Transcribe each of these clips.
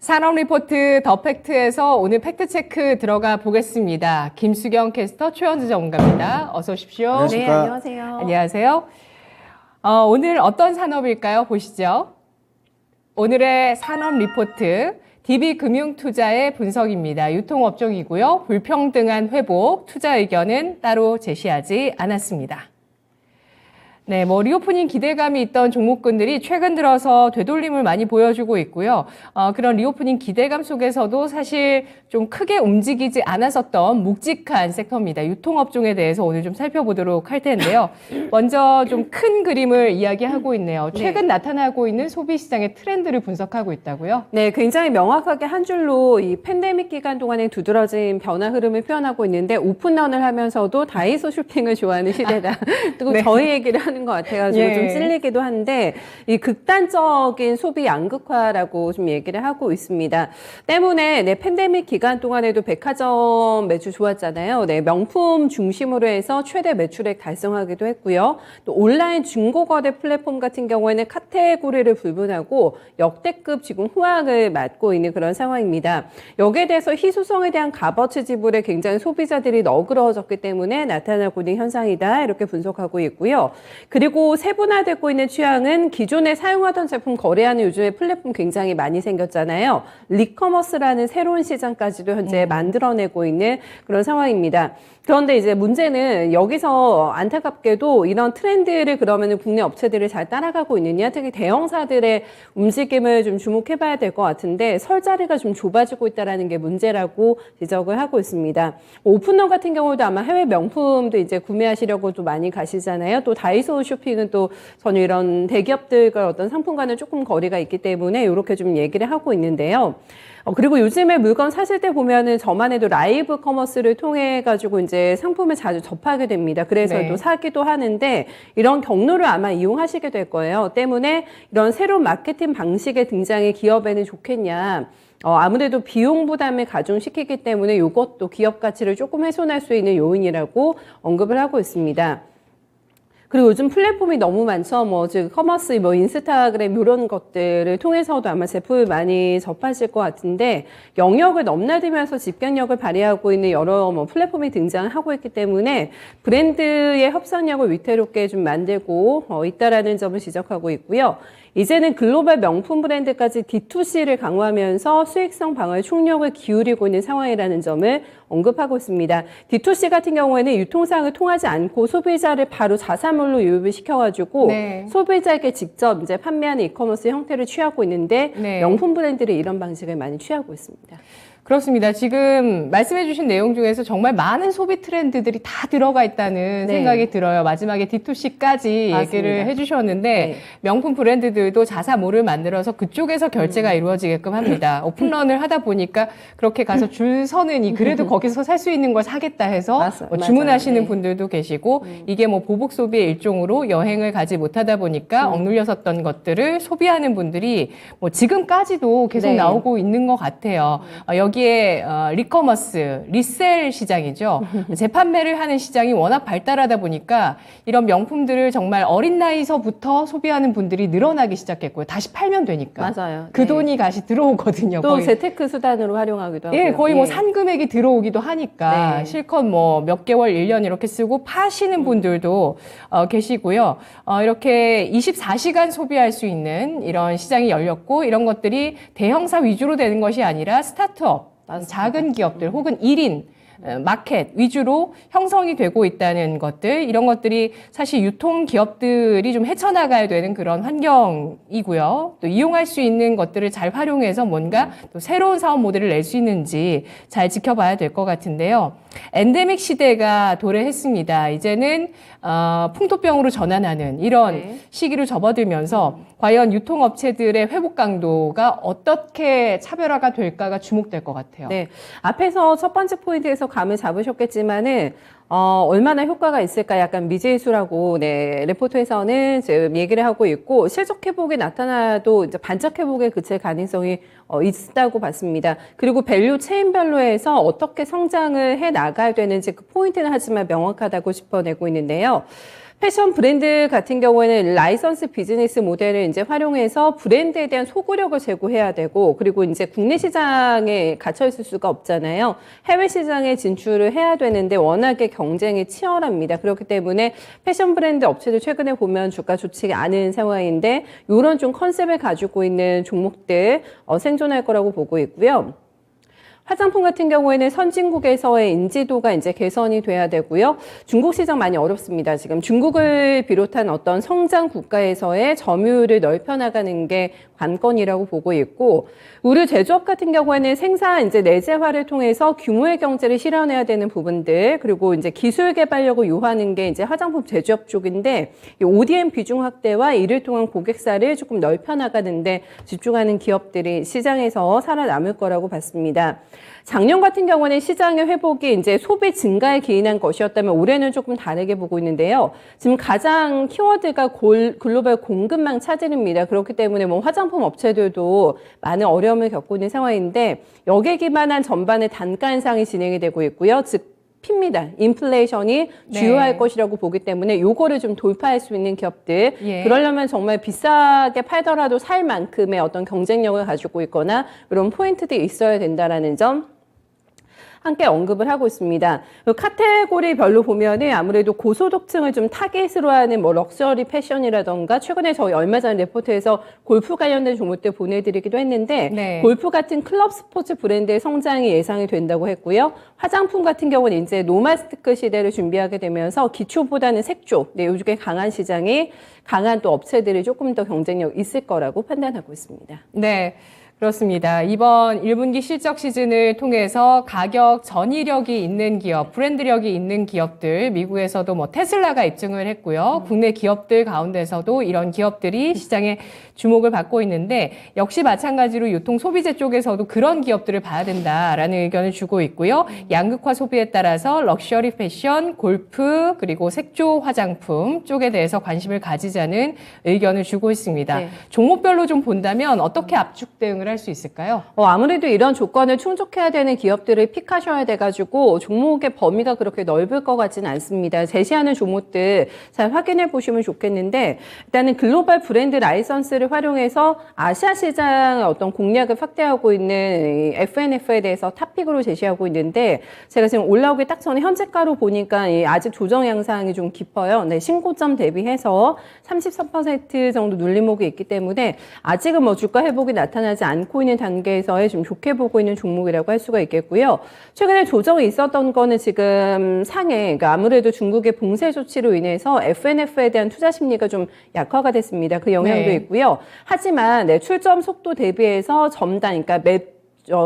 산업 리포트 더 팩트에서 오늘 팩트 체크 들어가 보겠습니다. 김수경 캐스터, 최현주 전문가입니다. 어서 오십시오. 안녕하십니까. 네, 안녕하세요. 안녕하세요. 오늘 어떤 산업일까요? 보시죠. 오늘의 산업 리포트 DB금융투자의 분석입니다. 유통업종이고요. 불평등한 회복, 투자 의견은 따로 제시하지 않았습니다. 네, 리오프닝 기대감이 있던 종목군들이 최근 들어서 되돌림을 많이 보여주고 있고요. 그런 리오프닝 기대감 속에서도 사실 좀 크게 움직이지 않았었던 묵직한 섹터입니다. 유통업종에 대해서 오늘 좀 살펴보도록 할 텐데요. 먼저 좀 큰 그림을 이야기하고 있네요. 최근 나타나고 있는 소비 시장의 트렌드를 분석하고 있다고요? 네, 굉장히 명확하게 한 줄로 이 팬데믹 기간 동안에 두드러진 변화 흐름을 표현하고 있는데 오픈런을 하면서도 다이소 쇼핑을 좋아하는 시대다. 또 네. 저희 얘기를 하는 것 같아가지고 예. 좀 찔리기도 한데 이 극단적인 소비 양극화라고 좀 얘기를 하고 있습니다. 때문에 팬데믹 기간 동안에도 백화점 매출 좋았잖아요. 명품 중심으로 해서 최대 매출액 달성하기도 했고요. 또 온라인 중고거래 플랫폼 같은 경우에는 카테고리를 불문하고 역대급 지금 호황을 맞고 있는 그런 상황입니다. 여기에 대해서 희소성에 대한 값어치 지불에 굉장히 소비자들이 너그러워졌기 때문에 나타나고 있는 현상이다. 이렇게 분석하고 있고요. 그리고 세분화되고 있는 취향은 기존에 사용하던 제품 거래하는 요즘에 플랫폼 굉장히 많이 생겼잖아요. 리커머스라는 새로운 시장까지도 현재 만들어내고 있는 그런 상황입니다. 그런데 이제 문제는 여기서 안타깝게도 이런 트렌드를 그러면 국내 업체들이 잘 따라가고 있느냐, 특히 대형사들의 움직임을 좀 주목해봐야 될 것 같은데 설 자리가 좀 좁아지고 있다는 게 문제라고 지적을 하고 있습니다. 오픈런 같은 경우도 아마 해외 명품도 이제 구매하시려고 또 많이 가시잖아요. 또 다이소 쇼핑은 또 전혀 이런 대기업들과 어떤 상품과는 조금 거리가 있기 때문에 이렇게 좀 얘기를 하고 있는데요. 그리고 요즘에 물건 사실 때 보면은 저만 해도 라이브 커머스를 통해 가지고 이제 상품을 자주 접하게 됩니다. 그래서 또 사기도 하는데 이런 경로를 아마 이용하시게 될 거예요. 때문에 이런 새로운 마케팅 방식의 등장이 기업에는 좋겠냐. 아무래도 비용 부담을 가중시키기 때문에 이것도 기업 가치를 조금 훼손할 수 있는 요인이라고 언급을 하고 있습니다. 그리고 요즘 플랫폼이 너무 많죠. 즉 커머스, 인스타그램 이런 것들을 통해서도 아마 제품을 많이 접하실 것 같은데 영역을 넘나들면서 집중력을 발휘하고 있는 여러 플랫폼이 등장하고 있기 때문에 브랜드의 협상력을 위태롭게 좀 만들고 있다라는 점을 지적하고 있고요. 이제는 글로벌 명품 브랜드까지 D2C를 강화하면서 수익성 방어에 총력을 기울이고 있는 상황이라는 점을 언급하고 있습니다. D2C 같은 경우에는 유통사항을 통하지 않고 소비자를 바로 자사몰로 유입을 시켜가지고 소비자에게 직접 이제 판매하는 이커머스 형태를 취하고 있는데 명품 브랜드들이 이런 방식을 많이 취하고 있습니다. 그렇습니다. 지금 말씀해 주신 내용 중에서 정말 많은 소비 트렌드들이 다 들어가 있다는 생각이 들어요. 마지막에 D2C까지 얘기를 해 주셨는데 명품 브랜드들도 자사몰을 만들어서 그쪽에서 결제가 이루어지게끔 합니다. 오픈런을 하다 보니까 그렇게 가서 줄 서느니 그래도 거기서 살 수 있는 걸 사겠다 해서 주문하시는 분들도 계시고 이게 보복 소비의 일종으로 여행을 가지 못하다 보니까 억눌려 섰던 것들을 소비하는 분들이 지금까지도 계속 나오고 있는 것 같아요. 여기에 리커머스, 리셀 시장이죠. 재판매를 하는 시장이 워낙 발달하다 보니까 이런 명품들을 정말 어린 나이서부터 소비하는 분들이 늘어나기 시작했고요. 다시 팔면 되니까. 맞아요. 그 돈이 다시 들어오거든요. 또 거의. 재테크 수단으로 활용하기도 하고요. 예, 거의 산 금액이 들어오기도 하니까 실컷 몇 개월, 1년 이렇게 쓰고 파시는 분들도 계시고요. 이렇게 24시간 소비할 수 있는 이런 시장이 열렸고 이런 것들이 대형사 위주로 되는 것이 아니라 스타트업, 작은 기업들 혹은 1인 마켓 위주로 형성이 되고 있다는 것들, 이런 것들이 사실 유통 기업들이 좀 헤쳐나가야 되는 그런 환경이고요. 또 이용할 수 있는 것들을 잘 활용해서 뭔가 또 새로운 사업 모델을 낼 수 있는지 잘 지켜봐야 될 것 같은데요. 엔데믹 시대가 도래했습니다. 이제는 풍토병으로 전환하는 이런 시기로 접어들면서 과연 유통업체들의 회복 강도가 어떻게 차별화가 될까가 주목될 것 같아요. 네, 앞에서 첫 번째 포인트에서 감을 잡으셨겠지만은 얼마나 효과가 있을까 약간 미지수라고 레포트에서는 지금 얘기를 하고 있고 실적 회복이 나타나도 이제 반짝 회복에 그칠 가능성이 있다고 봤습니다. 그리고 밸류 체인별로 해서 어떻게 성장을 해 나가야 되는지 그 포인트는 하지만 명확하다고 짚어내고 있는데요. 패션 브랜드 같은 경우에는 라이선스 비즈니스 모델을 이제 활용해서 브랜드에 대한 소구력을 제고해야 되고, 그리고 이제 국내 시장에 갇혀 있을 수가 없잖아요. 해외 시장에 진출을 해야 되는데 워낙에 경쟁이 치열합니다. 그렇기 때문에 패션 브랜드 업체들 최근에 보면 주가 좋지 않은 상황인데, 이런 좀 컨셉을 가지고 있는 종목들 생존할 거라고 보고 있고요. 화장품 같은 경우에는 선진국에서의 인지도가 이제 개선이 돼야 되고요. 중국 시장 많이 어렵습니다. 지금 중국을 비롯한 어떤 성장 국가에서의 점유율을 넓혀 나가는 게 관건이라고 보고 있고, 의류 제조업 같은 경우에는 생산 이제 내재화를 통해서 규모의 경제를 실현해야 되는 부분들, 그리고 이제 기술 개발력을 요하는 게 이제 화장품 제조업 쪽인데, 이 ODM 비중 확대와 이를 통한 고객사를 조금 넓혀 나가는데 집중하는 기업들이 시장에서 살아남을 거라고 봤습니다. 작년 같은 경우는 시장의 회복이 이제 소비 증가에 기인한 것이었다면 올해는 조금 다르게 보고 있는데요. 지금 가장 키워드가 글로벌 공급망 차질입니다. 그렇기 때문에 뭐 화장품 업체들도 많은 어려움을 겪고 있는 상황인데, 여기에 기반한 전반의 단가 인상이 진행이 되고 있고요. 즉 핍니다. 인플레이션이 주요할 것이라고 보기 때문에 요거를 좀 돌파할 수 있는 기업들, 그러려면 정말 비싸게 팔더라도 살 만큼의 어떤 경쟁력을 가지고 있거나 이런 포인트들이 있어야 된다라는 점 함께 언급을 하고 있습니다. 카테고리별로 보면은 아무래도 고소득층을 좀 타겟으로 하는 뭐 럭셔리 패션이라던가, 최근에 저희 얼마 전 레포트에서 골프 관련된 종목들 보내드리기도 했는데, 골프 같은 클럽 스포츠 브랜드의 성장이 예상이 된다고 했고요. 화장품 같은 경우는 이제 노마스티크 시대를 준비하게 되면서 기초보다는 색조, 요즘에 강한 시장이 강한 또 업체들이 조금 더 경쟁력 있을 거라고 판단하고 있습니다. 네. 그렇습니다. 이번 1분기 실적 시즌을 통해서 가격 전이력이 있는 기업, 브랜드력이 있는 기업들, 미국에서도 뭐 테슬라가 입증을 했고요. 국내 기업들 가운데서도 이런 기업들이 시장에 주목을 받고 있는데, 역시 마찬가지로 유통 소비재 쪽에서도 그런 기업들을 봐야 된다라는 의견을 주고 있고요. 양극화 소비에 따라서 럭셔리 패션, 골프, 그리고 색조 화장품 쪽에 대해서 관심을 가지자는 의견을 주고 있습니다. 종목별로 좀 본다면 어떻게 압축 대응을 할 수 있을까요? 아무래도 이런 조건을 충족해야 되는 기업들을 픽하셔야 돼가지고 종목의 범위가 그렇게 넓을 것 같지는 않습니다. 제시하는 종목들 잘 확인해 보시면 좋겠는데, 일단은 글로벌 브랜드 라이선스를 활용해서 아시아 시장의 어떤 공략을 확대하고 있는 FNF에 대해서 탑픽으로 제시하고 있는데, 제가 지금 올라오기 딱 전에 현재가로 보니까 아직 조정 양상이 좀 깊어요. 신고점 대비해서 33% 정도 눌림목이 있기 때문에 아직은 뭐 주가 회복이 나타나지 않고 있는 단계에서의 좀 좋게 보고 있는 종목이라고 할 수가 있겠고요. 최근에 조정이 있었던 거는 지금 상해, 그러니까 아무래도 중국의 봉쇄 조치로 인해서 FNF에 대한 투자 심리가 좀 약화가 됐습니다. 그 영향도 있고요. 하지만 출점 속도 대비해서 점단, 그러니까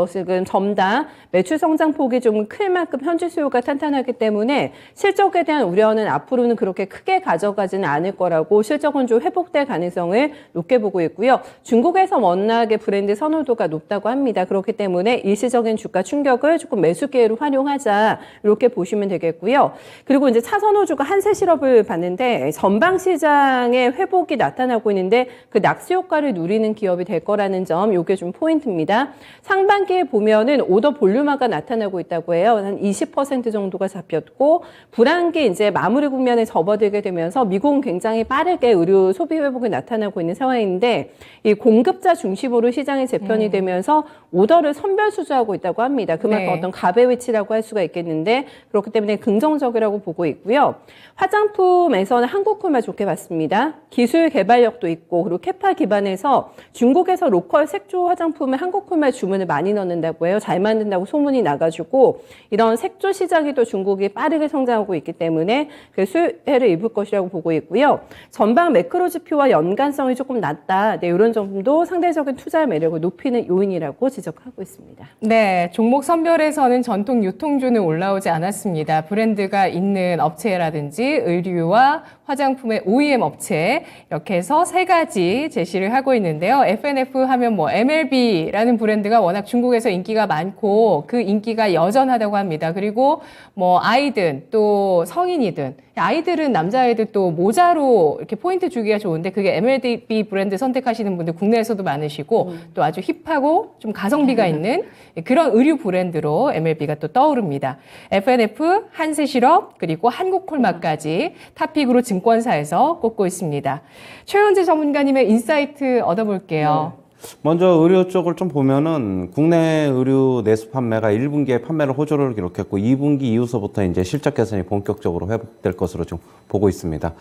지금 점당 매출 성장폭이 좀 클 만큼 현지 수요가 탄탄하기 때문에 실적에 대한 우려는 앞으로는 그렇게 크게 가져가지는 않을 거라고, 실적은 좀 회복될 가능성을 높게 보고 있고요. 중국에서 워낙에 브랜드 선호도가 높다고 합니다. 그렇기 때문에 일시적인 주가 충격을 조금 매수 기회로 활용하자, 이렇게 보시면 되겠고요. 그리고 이제 차선호주가 한세 실업을 봤는데 전방 시장의 회복이 나타나고 있는데 그 낙수 효과를 누리는 기업이 될 거라는 점, 이게 좀 포인트입니다. 상반기에 보면은 오더 볼륨화가 나타나고 있다고 해요. 한 20% 정도가 잡혔고, 불황기 이제 마무리 국면에 접어들게 되면서 미국은 굉장히 빠르게 의류 소비 회복이 나타나고 있는 상황인데, 이 공급자 중심으로 시장이 재편이 되면서 오더를 선별 수주하고 있다고 합니다. 그만큼 어떤 갑의 위치라고 할 수가 있겠는데, 그렇기 때문에 긍정적이라고 보고 있고요. 화장품에서는 한국콜만 좋게 봤습니다. 기술 개발력도 있고, 그리고 캐파 기반에서 중국에서 로컬 색조 화장품을 한국콜만 주문을 많이 넣는다고 해요. 잘 만든다고 소문이 나가지고, 이런 색조 시장이 또 중국이 빠르게 성장하고 있기 때문에 그 수혜를 입을 것이라고 보고 있고요. 전방 매크로 지표와 연관성이 조금 낮다, 이런 점도 상대적인 투자 매력을 높이는 요인이라고 지적하고 있습니다. 네, 종목 선별에서는 전통 유통주는 올라오지 않았습니다. 브랜드가 있는 업체라든지 의류와 화장품의 OEM 업체, 이렇게 해서 세 가지 제시를 하고 있는데요. FNF 하면 뭐 MLB라는 브랜드가 워낙 중국에서 인기가 많고 그 인기가 여전하다고 합니다. 그리고 뭐 아이든 또 성인이든 아이들은 남자아이들 또 모자로 이렇게 포인트 주기가 좋은데 그게 MLB 브랜드 선택하시는 분들 국내에서도 많으시고 또 아주 힙하고 좀 가성비가 있는 그런 의류 브랜드로 MLB가 또 떠오릅니다. FNF, 한세실업 그리고 한국콜마까지 탑픽으로 증권사에서 꼽고 있습니다. 최현재 전문가님의 인사이트 얻어볼게요. 먼저 의류 쪽을 좀 보면은 국내 의류 내수 판매가 1분기에 판매를 호조를 기록했고 2분기 이후서부터 이제 실적 개선이 본격적으로 회복될 것으로 좀 보고 있습니다.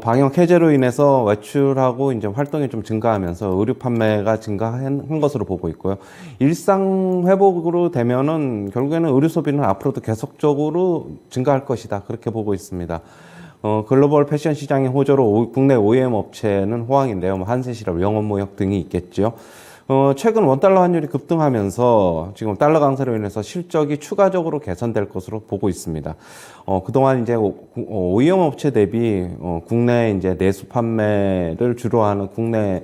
방역 해제로 인해서 외출하고 이제 활동이 좀 증가하면서 의류 판매가 증가한 것으로 보고 있고요. 일상 회복으로 되면은 결국에는 의류 소비는 앞으로도 계속적으로 증가할 것이다. 그렇게 보고 있습니다. 글로벌 패션 시장의 호조로 국내 OEM 업체는 호황인데요. 뭐 한세실업, 영업무역 등이 있겠죠. 최근 원달러 환율이 급등하면서 지금 달러 강세로 인해서 실적이 추가적으로 개선될 것으로 보고 있습니다. 그동안 이제 OEM 업체 대비 국내 이제 내수 판매를 주로 하는 국내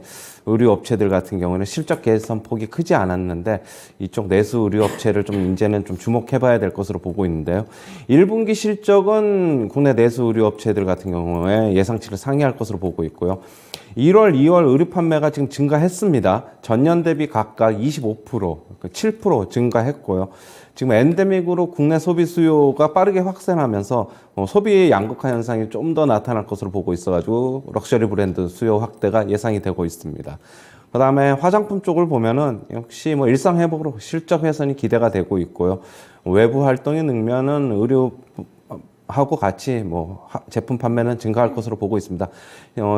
의류 업체들 같은 경우는 실적 개선 폭이 크지 않았는데 이쪽 내수 의류 업체를 좀 이제는 좀 주목해 봐야 될 것으로 보고 있는데요. 1분기 실적은 국내 내수 의류 업체들 같은 경우에 예상치를 상회할 것으로 보고 있고요. 1월, 2월 의류 판매가 지금 증가했습니다. 전년 대비 각각 25%, 7% 증가했고요. 지금 엔데믹으로 국내 소비 수요가 빠르게 확산하면서 소비의 양극화 현상이 좀 더 나타날 것으로 보고 있어가지고 럭셔리 브랜드 수요 확대가 예상이 되고 있습니다. 그 다음에 화장품 쪽을 보면은 역시 뭐 일상 회복으로 실적 개선이 기대가 되고 있고요. 외부 활동이 능면은 의류 하고 같이 뭐 제품 판매는 증가할 것으로 보고 있습니다.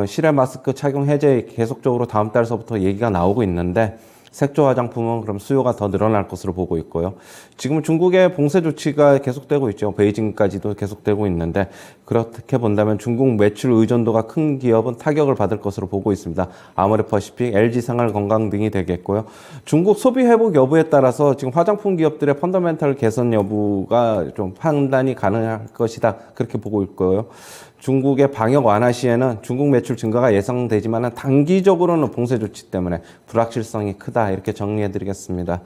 실외 마스크 착용 해제 계속적으로 다음 달서부터 얘기가 나오고 있는데 색조 화장품은 그럼 수요가 더 늘어날 것으로 보고 있고요. 지금 중국의 봉쇄 조치가 계속되고 있죠. 베이징까지도 계속되고 있는데 그렇게 본다면 중국 매출 의존도가 큰 기업은 타격을 받을 것으로 보고 있습니다. 아모레퍼시픽, LG생활건강 등이 되겠고요. 중국 소비 회복 여부에 따라서 지금 화장품 기업들의 펀더멘털 개선 여부가 좀 판단이 가능할 것이다. 그렇게 보고 있고요. 중국의 방역 완화 시에는 중국 매출 증가가 예상되지만 단기적으로는 봉쇄 조치 때문에 불확실성이 크다 이렇게 정리해드리겠습니다.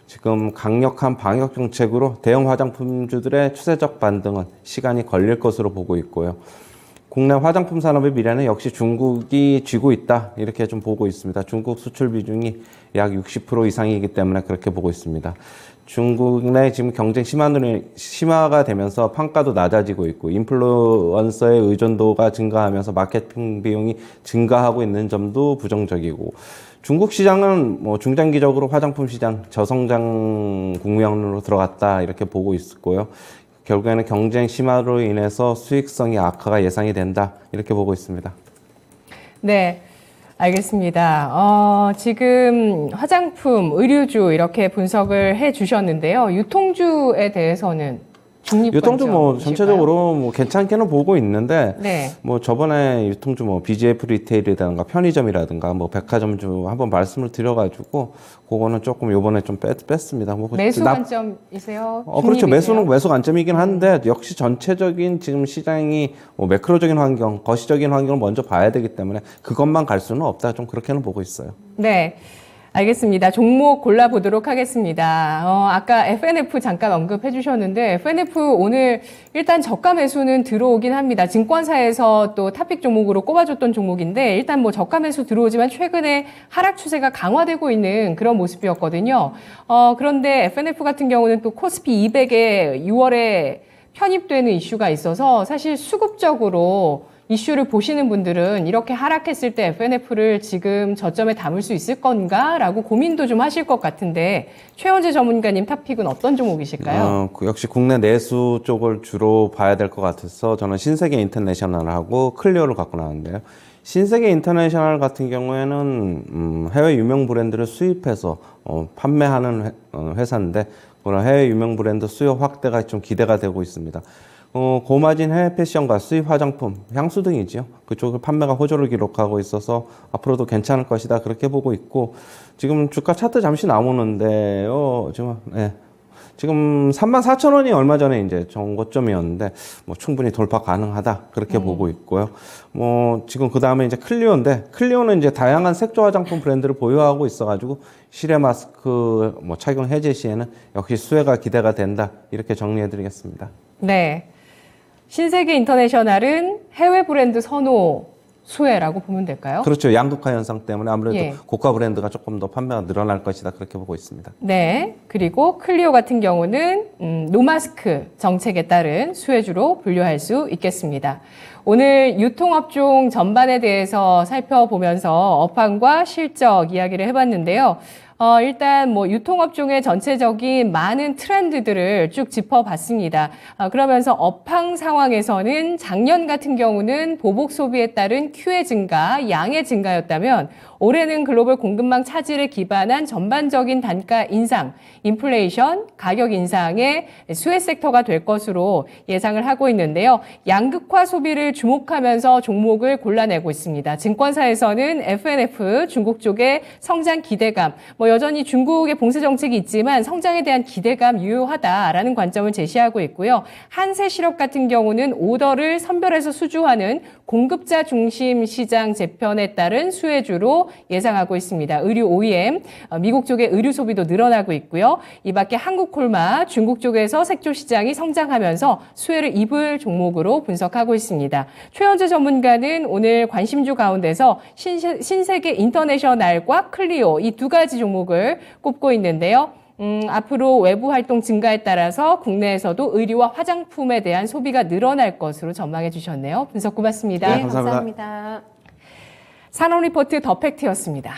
지금 강력한 방역 정책으로 대형 화장품주들의 추세적 반등은 시간이 걸릴 것으로 보고 있고요. 국내 화장품 산업의 미래는 역시 중국이 쥐고 있다 이렇게 좀 보고 있습니다. 중국 수출 비중이 약 60% 이상이기 때문에 그렇게 보고 있습니다. 중국 내 지금 경쟁 심화가 되면서 판가도 낮아지고 있고 인플루언서의 의존도가 증가하면서 마케팅 비용이 증가하고 있는 점도 부정적이고 중국 시장은 뭐 중장기적으로 화장품 시장 저성장 국면으로 들어갔다 이렇게 보고 있고요. 결국에는 경쟁 심화로 인해서 수익성이 악화가 예상이 된다 이렇게 보고 있습니다. 네. 알겠습니다. 지금 화장품, 의류주 이렇게 분석을 해 주셨는데요. 유통주에 대해서는 중립 유통주 뭐 관점이실까요? 전체적으로 뭐 괜찮게는 보고 있는데 네. 뭐 저번에 유통주 뭐 BGF 리테일이라든가 편의점이라든가 뭐 백화점주 한번 말씀을 드려가지고 그거는 조금 요번에 좀 뺐습니다. 뭐 매수 관점이세요? 그렇죠. 중립이세요? 매수 관점이긴 한데 역시 전체적인 지금 시장이 뭐 매크로적인 환경, 거시적인 환경을 먼저 봐야 되기 때문에 그것만 갈 수는 없다. 좀 그렇게는 보고 있어요. 네. 알겠습니다. 종목 골라보도록 하겠습니다. 아까 FNF 잠깐 언급해 주셨는데 FNF 오늘 일단 저가 매수는 들어오긴 합니다. 증권사에서 또 탑픽 종목으로 꼽아줬던 종목인데 일단 뭐 저가 매수 들어오지만 최근에 하락 추세가 강화되고 있는 그런 모습이었거든요. 그런데 FNF 같은 경우는 또 코스피 200에 6월에 편입되는 이슈가 있어서 사실 수급적으로 이슈를 보시는 분들은 이렇게 하락했을 때 FNF를 지금 저점에 담을 수 있을 건가라고 고민도 좀 하실 것 같은데 최원재 전문가님 탑픽은 어떤 종목이실까요? 역시 국내 내수 쪽을 주로 봐야 될 것 같아서 저는 신세계 인터내셔널하고 클리어를 갖고 나왔는데요. 신세계 인터내셔널 같은 경우에는 해외 유명 브랜드를 수입해서 판매하는 회사인데 그런 해외 유명 브랜드 수요 확대가 좀 기대가 되고 있습니다. 고마진 해외 패션과 수입 화장품, 향수 등이죠. 그쪽을 판매가 호조를 기록하고 있어서 앞으로도 괜찮을 것이다. 그렇게 보고 있고, 지금 주가 차트 잠시 나오는데요. 지금, 네. 지금 34,000원이 얼마 전에 이제 정고점이었는데 뭐 충분히 돌파 가능하다 그렇게 보고 있고요. 뭐 지금 그 다음에 이제 클리오인데 클리오는 이제 다양한 색조 화장품 브랜드를 보유하고 있어가지고 실외 마스크 뭐 착용 해제 시에는 역시 수혜가 기대가 된다 이렇게 정리해드리겠습니다. 네. 신세계 인터내셔널은 해외 브랜드 선호 수혜라고 보면 될까요? 그렇죠. 양극화 현상 때문에 아무래도 예. 고가 브랜드가 조금 더 판매가 늘어날 것이다 그렇게 보고 있습니다. 네. 그리고 클리오 같은 경우는 노마스크 정책에 따른 수혜주로 분류할 수 있겠습니다. 오늘 유통업종 전반에 대해서 살펴보면서 업황과 실적 이야기를 해봤는데요. 일단 뭐 유통업종의 전체적인 많은 트렌드들을 쭉 짚어봤습니다. 그러면서 업황 상황에서는 작년 같은 경우는 보복 소비에 따른 Q의 증가, 양의 증가였다면 올해는 글로벌 공급망 차질에 기반한 전반적인 단가 인상, 인플레이션, 가격 인상의 수혜 섹터가 될 것으로 예상을 하고 있는데요. 양극화 소비를 주목하면서 종목을 골라내고 있습니다. 증권사에서는 FNF 중국 쪽의 성장 기대감, 여전히 중국의 봉쇄 정책이 있지만 성장에 대한 기대감 유효하다라는 관점을 제시하고 있고요. 한세실업 같은 경우는 오더를 선별해서 수주하는 공급자 중심 시장 재편에 따른 수혜주로 예상하고 있습니다. 의류 OEM, 미국 쪽의 의류 소비도 늘어나고 있고요. 이 밖에 한국콜마, 중국 쪽에서 색조 시장이 성장하면서 수혜를 입을 종목으로 분석하고 있습니다. 최현재 전문가는 오늘 관심주 가운데서 신세계 인터내셔널과 클리오 이 두 가지 종목을 꼽고 있는데요. 앞으로 외부 활동 증가에 따라서 국내에서도 의류와 화장품에 대한 소비가 늘어날 것으로 전망해 주셨네요. 분석 고맙습니다. 네, 감사합니다. 감사합니다. 산업리포트 더 팩트였습니다.